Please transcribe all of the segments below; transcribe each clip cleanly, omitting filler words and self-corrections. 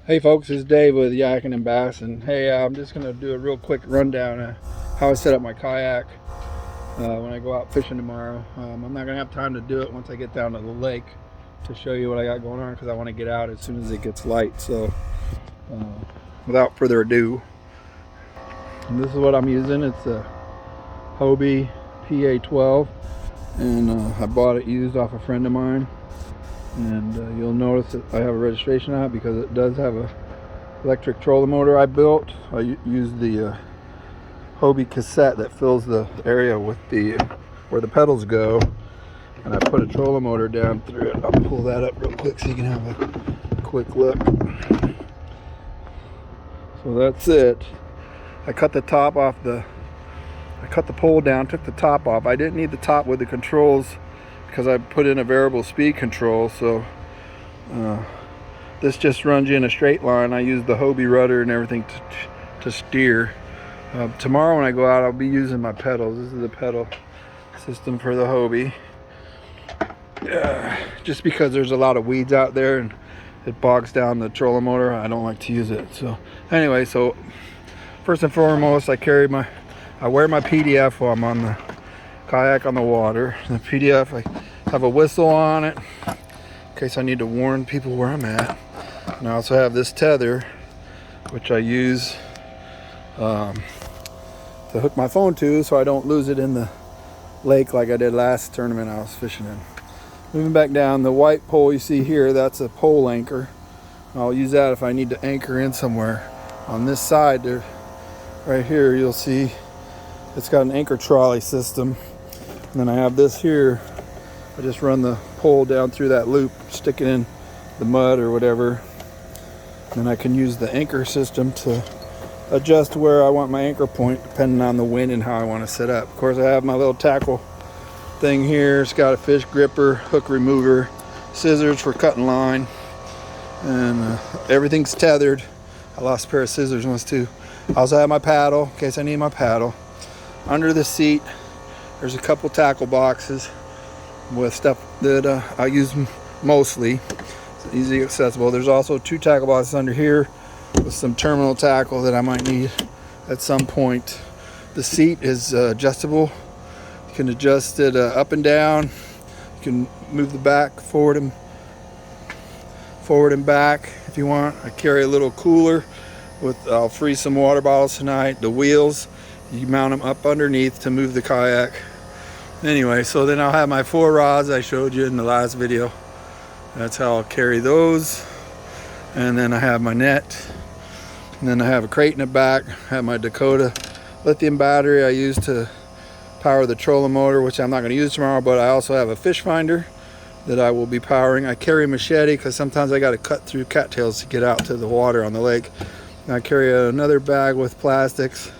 Hey folks, it's Dave with Yakin and Bass, and hey, I'm just going to do a real quick rundown of how I set up my kayak when I go out fishing tomorrow. I'm not going to have time to do it once I get down to the lake to show you what I got going on, because I want to get out as soon as it gets light. So without further ado, and this is what I'm using. It's a Hobie PA12, and I bought it used off a friend of mine. And you'll notice that I have a registration on it because it does have a electric trolling motor I built. I use the Hobie cassette that fills the area with where the pedals go, and I put a trolling motor down through it. I'll pull that up real quick so you can have a quick look. So that's it. I cut the top off I cut the pole down, took the top off. I didn't need the top with the controls because I put in a variable speed control, so this just runs you in a straight line. I use the Hobie rudder and everything to steer. Tomorrow when I go out, I'll be using my pedals. This is the pedal system for the Hobie. Just because there's a lot of weeds out there and it bogs down the trolling motor, I don't like to use it. So anyway, so first and foremost, I wear my PDF while I'm on the kayak on the water. The PDF, I have a whistle on it in case I need to warn people where I'm at. And I also have this tether, which I use to hook my phone to so I don't lose it in the lake like I did last tournament I was fishing in. Moving back down, the white pole you see here, that's a pole anchor. I'll use that if I need to anchor in somewhere. On this side there, right here, you'll see it's got an anchor trolley system. And then I have this here. I just run the pole down through that loop, stick it in the mud or whatever. And then I can use the anchor system to adjust where I want my anchor point depending on the wind and how I want to set up. Of course, I have my little tackle thing here. It's got a fish gripper, hook remover, scissors for cutting line, and everything's tethered. I lost a pair of scissors once too. I also have my paddle in case I need my paddle. Under the seat, there's a couple tackle boxes with stuff that I use mostly. It's easy accessible. There's also 2 tackle boxes under here with some terminal tackle that I might need at some point. The seat is adjustable. You can adjust it up and down. You can move the back forward and back if you want. I carry a little cooler I'll freeze some water bottles tonight. The wheels, you mount them up underneath to move the kayak. Anyway, so then I'll have my 4 rods I showed you in the last video. That's how I'll carry those. And then I have my net. And then I have a crate in the back. I have my Dakota lithium battery I use to power the trolling motor, which I'm not going to use tomorrow, but I also have a fish finder that I will be powering. I carry a machete because sometimes I got to cut through cattails to get out to the water on the lake. And I carry another bag with plastics,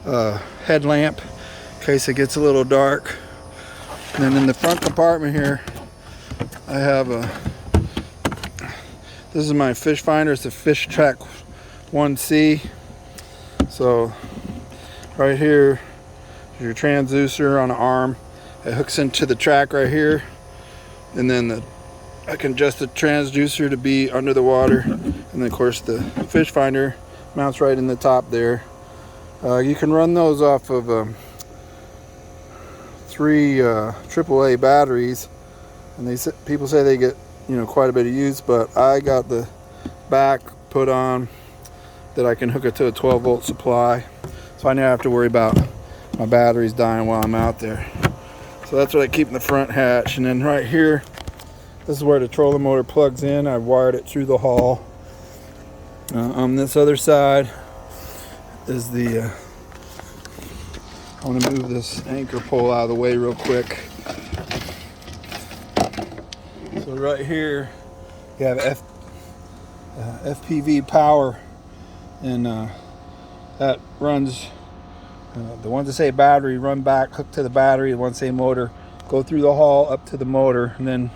headlamp in case it gets a little dark. And then in the front compartment here, I have this is my fish finder. It's a Fish Track 1C. So right here is your transducer on an arm. It hooks into the track right here, and then I can adjust the transducer to be under the water, and then of course the fish finder mounts right in the top there. You can run those off of 3 AAA batteries, and people say they get quite a bit of use, but I got the back put on that I can hook it to a 12-volt supply, so I never have to worry about my batteries dying while I'm out there. So that's what I keep in the front hatch. And then right here, this is where the trolling motor plugs in. I've wired it through the hull. On this other side is I want to move this anchor pole out of the way real quick. So right here you have FPV power, and that runs the ones that say battery run back, hook to the battery. The ones that say motor go through the hull up to the motor, and then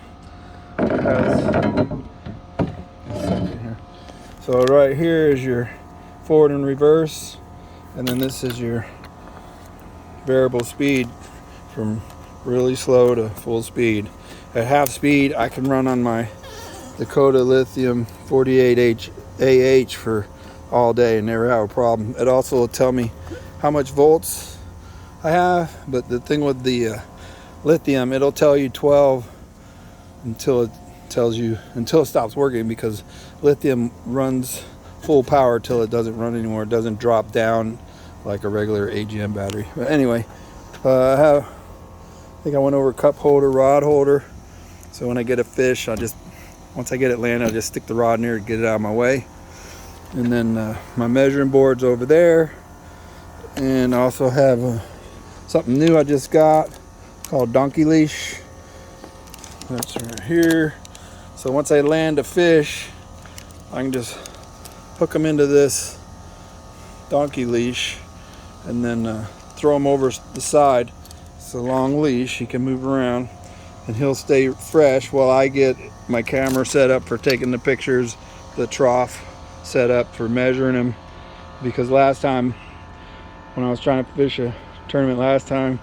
it has so right here is your forward and reverse, and then this is your variable speed from really slow to full speed. At half speed, I can run on my Dakota Lithium 48H AH for all day and never have a problem. It also will tell me how much volts I have, but the thing with the lithium, it'll tell you 12 until it stops working, because lithium runs full power till it doesn't run anymore. It doesn't drop down like a regular AGM battery. But anyway, I think I went over cup holder, rod holder. So when I get a fish, once I get it landed, I'll just stick the rod near to get it out of my way. And then my measuring board's over there. And I also have something new I just got called donkey leash. That's right here. So once I land a fish, I can just hook them into this donkey leash and then throw him over the side. It's a long leash, he can move around and he'll stay fresh while I get my camera set up for taking the pictures, the trough set up for measuring him. Because last time when I was trying to fish a tournament last time,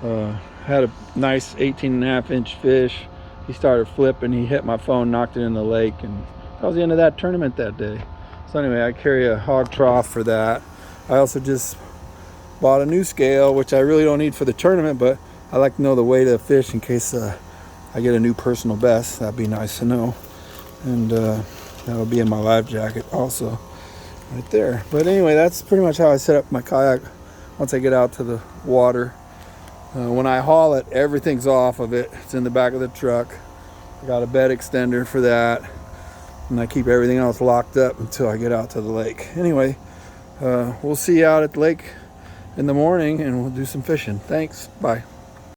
had a nice 18.5-inch fish. He started flipping, he hit my phone, knocked it in the lake, and that was the end of that tournament that day. So anyway, I carry a hog trough for that. I also just bought a new scale, which I really don't need for the tournament, but I like to know the weight of the fish in case I get a new personal best. That'd be nice to know. And that'll be in my life jacket also, right there. But anyway, that's pretty much how I set up my kayak once I get out to the water. When I haul it, everything's off of it. It's in the back of the truck. I got a bed extender for that. And I keep everything else locked up until I get out to the lake. Anyway, we'll see you out at the lake in the morning and we'll do some fishing. Thanks. Bye.